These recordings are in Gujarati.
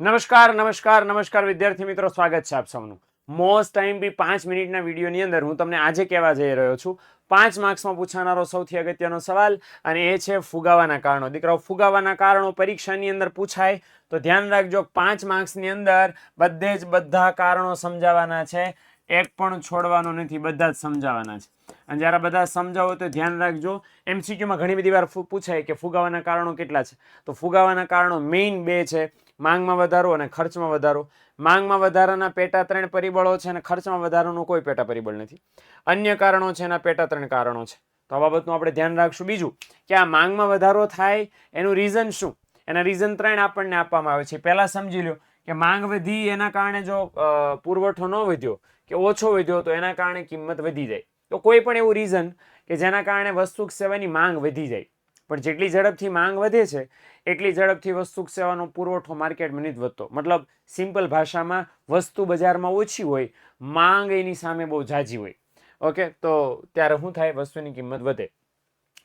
નમસ્કાર નમસ્કાર નમસ્કાર વિદ્યાર્થી મિત્રો, સ્વાગત છે આપ સૌનું મોસ્ટ આઈએમપી 5 મિનિટના વિડીયોની અંદર હું તમને આજે કહેવા જઈ રહ્યો છું 5 માર્ક્સમાં પૂછાનારો સૌથી અગત્યનો સવાલ, અને એ છે ફુગાવાના કારણો. દીકરાઓ, ફુગાવાના કારણો પરીક્ષાની અંદર પૂછાય તો ધ્યાન રાખજો. 5 માર્ક્સની અંદર બધે જ બધા કારણો સમજાવવાના છે, એક પણ છોડવાનો નથી, બધા જ સમજાવવાના છે. અને જ્યારે બધા સમજાવો તો ધ્યાન રાખજો, એમસીક્યુમાં ઘણી બધી વાર પૂછાય કે ફુગાવાના કારણો કેટલા છે. તો ફુગાવાના કારણો મેઇન બે છે: માંગમાં વધારો અને ખર્ચમાં વધારો. માંગમાં વધારાના પેટા 3 પરિબળો છે અને ખર્ચમાં વધારાનું કોઈ પેટા પરિબળ નથી. અન્ય કારણો છે, એના પેટા 3 કારણો છે. તો આ બાબતનું આપણે ધ્યાન રાખશું. બીજું કે આ માંગમાં વધારો થાય એનું રીઝન શું? એના રીઝન 3 આપણને આપવામાં આવે છે. પહેલા સમજી લો કે માંગ વધી, એના કારણે જો પુરવઠો ન વધ્યો કે ઓછો વધ્યો તો એના કારણે કિંમત વધી જાય. તો કોઈ પણ એવું રીઝન કે જેના કારણે વસ્તુ સેવાની માંગ વધી જાય, પણ જેટલી ઝડપથી માંગ વધે છે એટલી ઝડપથી વસ્તુ સેવાનો પુરવઠો માર્કેટમાં નથી વધતો. મતલબ સિમ્પલ ભાષામાં વસ્તુ બજારમાં ઓછી હોય, માંગ એની સામે બહુ ઝાઝી હોય. ઓકે, તો ત્યારે શું થાય? વસ્તુની કિંમત વધે.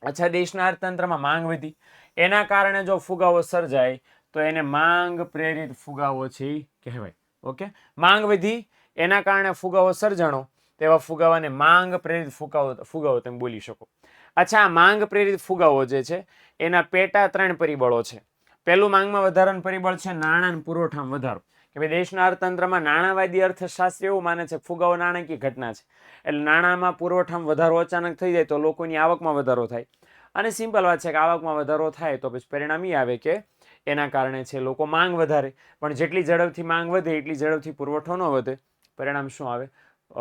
અચ્છા, દેશના અર્થતંત્રમાં માંગ વધી, એના કારણે જો ફુગાવો સર્જાય તો એને માંગ પ્રેરિત ફુગાવો છે કહેવાય. ઓકે, માંગ વધી એના કારણે ફુગાવો સર્જાણો, તેવા ફુગાવાને માંગ પ્રેરિત ફુગાવો તમે બોલી શકો. અચ્છા, આ માંગ પ્રેરિત ફુગાવો જે છે એના પેટા 3 પરિબળો છે. પહેલું માંગમાં વધારાનું પરિબળ છે નાણાં પુરવઠામાં વધારો. કે ભાઈ, દેશના અર્થતંત્રમાં નાણાવાદી અર્થશાસ્ત્ર એવું માને છે ફુગાવો નાણાકીય ઘટના છે. એટલે નાણાંમાં પુરવઠામાં વધારો અચાનક થઈ જાય તો લોકોની આવકમાં વધારો થાય. અને સિમ્પલ વાત છે કે આવકમાં વધારો થાય તો પછી પરિણામ એ આવે કે એના કારણે છે લોકો માંગ વધારે, પણ જેટલી ઝડપથી માંગ વધે એટલી ઝડપથી પુરવઠો ન વધે, પરિણામ શું આવે?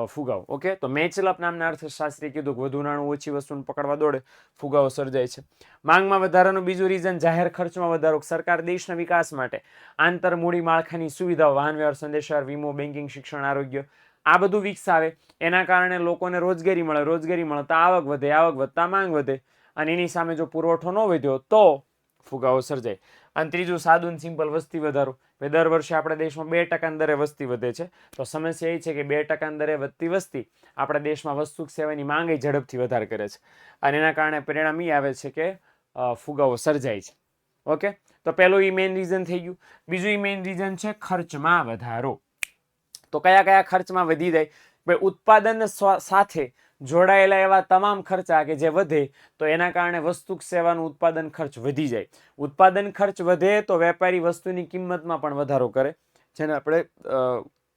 ફુગાવો. ઓકે, તો મેચલપ નામના અર્થશાસ્ત્રી કીધું કે વધુ નાણું ઓછી વસ્તુને પકડવા દોડે, ફુગાવો સર્જાય છે. માંગમાં વધારાનું બીજું રીઝન જાહેર ખર્ચમાં વધારો. સરકાર દેશના વિકાસ માટે આંતર મૂડી માળખાની સુવિધાઓ, વાહન વ્યવહાર, સંદેશાવ્યવહાર, વીમો, બેન્કિંગ, શિક્ષણ, આરોગ્ય આ બધું વિકસાવે. એના કારણે લોકોને રોજગારી મળે, રોજગારી મળતા આવક વધે, આવક વધતા માંગ વધે, અને એની સામે જો પુરવઠો ન વધ્યો તો ફુગાવો સર્જાય. અને ત્રીજું સાદું સિમ્પલ વસ્તી વધારો. દર વર્ષે આપણા દેશમાં 2% દરે વસ્તી વધે છે. તો સમસ્યા એ છે કે 2% દરે વધતી વસ્તી આપણા દેશમાં વસ્તુ સેવાની માંગ ઝડપથી વધારે કરે છે, અને એના કારણે પરિણામ એ આવે છે કે ફુગાવો સર્જાય છે. ઓકે, તો પહેલું એ મેઇન રીઝન થઈ ગયું. બીજું એ મેઇન રીઝન છે ખર્ચમાં વધારો. તો કયા કયા ખર્ચમાં વધી જાય? ભાઈ, ઉત્પાદન સાથે જોડાયેલા એવા તમામ ખર્ચા કે જે વધે તો એના કારણે વસ્તુ સેવાનું ઉત્પાદન ખર્ચ વધી જાય. ઉત્પાદન ખર્ચ વધે તો વેપારી વસ્તુની કિંમતમાં પણ વધારો કરે, જેને આપણે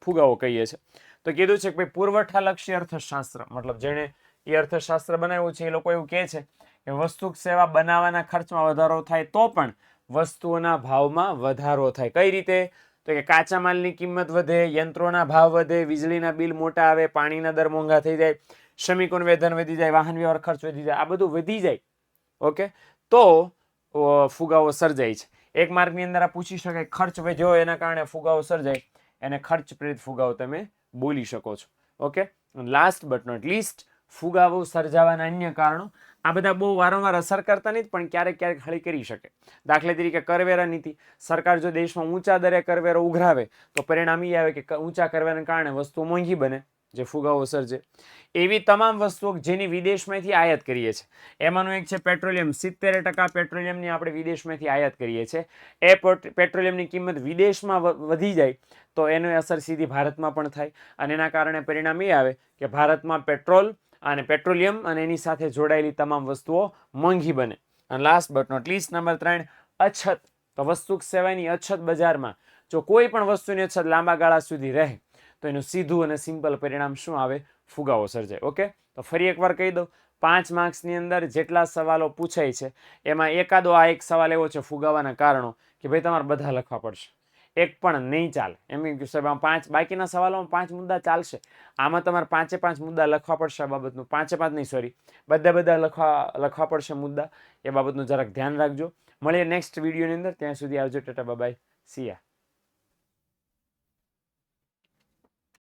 ફુગાવો કહીએ છીએ. તો કીધું છે કે ભાઈ પુરવઠાલક્ષી અર્થશાસ્ત્ર, મતલબ જેણે એ અર્થશાસ્ત્ર બનાવ્યું છે એ લોકો એવું કહે છે કે વસ્તુ સેવા બનાવવાના ખર્ચમાં વધારો થાય તો પણ વસ્તુઓના ભાવમાં વધારો થાય. કઈ રીતે? તો કે કાચા માલની કિંમત વધે, યંત્રોના ભાવ વધે, વીજળીના બિલ મોટા આવે, પાણીના દર મોંઘા થઈ જાય, શ્રમિકોનું વેતન વધી જાય, વાહન વ્યવહાર ખર્ચ વધી જાય, આ બધું વધી જાય. ઓકે, તો ફુગાવો સર્જાય છે. એક માર્કની અંદર આ પૂછી શકાય, ખર્ચ વધ્યો એના કારણે ફુગાવો સર્જાય, એને ખર્ચ પ્રેરિત ફુગાવો તમે બોલી શકો છો. Okay, last but not least, ફુગાવો સર્જાવાના અન્ય કારણો. આ બધા બહુ વારંવાર અસર કરતા નથી, પણ ક્યારેક ક્યારેક હળી કરી શકે. દાખલા તરીકે કરવેરા નીતિ. સરકાર જો દેશમાં ઊંચા દરે કરવેરો ઉઘરાવે તો પરિણામ એ આવે કે ઊંચા કરવેરાને કારણે વસ્તુ મોંઘી બને, જે ફુગાવો સર્જે. એવી તમામ વસ્તુઓ જેની વિદેશમાંથી આયાત કરીએ છીએ, એમાંનું એક છે પેટ્રોલિયમ. 70% પેટ્રોલિયમની આપણે વિદેશમાંથી આયાત કરીએ છીએ. એ પેટ્રોલિયમની કિંમત વિદેશમાં વધી જાય તો એની અસર સીધી ભારતમાં પણ થાય, અને એના કારણે પરિણામ એ આવે કે ભારતમાં પેટ્રોલ અને પેટ્રોલિયમ અને એની સાથે જોડાયેલી તમામ વસ્તુઓ મોંઘી બને. અને last but not least number 3, અછત. તો વસ્તુ સેવાની અછત બજારમાં, જો કોઈ પણ વસ્તુની અછત લાંબા ગાળા સુધી રહે તો એનું સીધું અને સિમ્પલ પરિણામ શું આવે? ફુગાવો સર્જાય. ઓકે, તો ફરી એકવાર કહી દઉં, 5 માર્ક્સની અંદર જેટલા સવાલો પૂછાય છે એમાં એકાદો આ એક સવાલ એવો છે ફુગાવાના કારણો કે ભાઈ તમારે બધા લખવા પડશે, એક પણ નહીં ચાલે. એમ સાહેબ 5 બાકીના સવાલોમાં 5 મુદ્દા ચાલશે, આમાં તમારે 5 મુદ્દા લખવા પડશે. આ બાબતનું 5 નહીં, સોરી, બધા લખવા પડશે મુદ્દા. એ બાબતનું જરાક ધ્યાન રાખજો. મળીએ નેક્સ્ટ વિડીયોની અંદર. ત્યાં સુધી આવજો. ટાટા, બાય બાય, સી યા.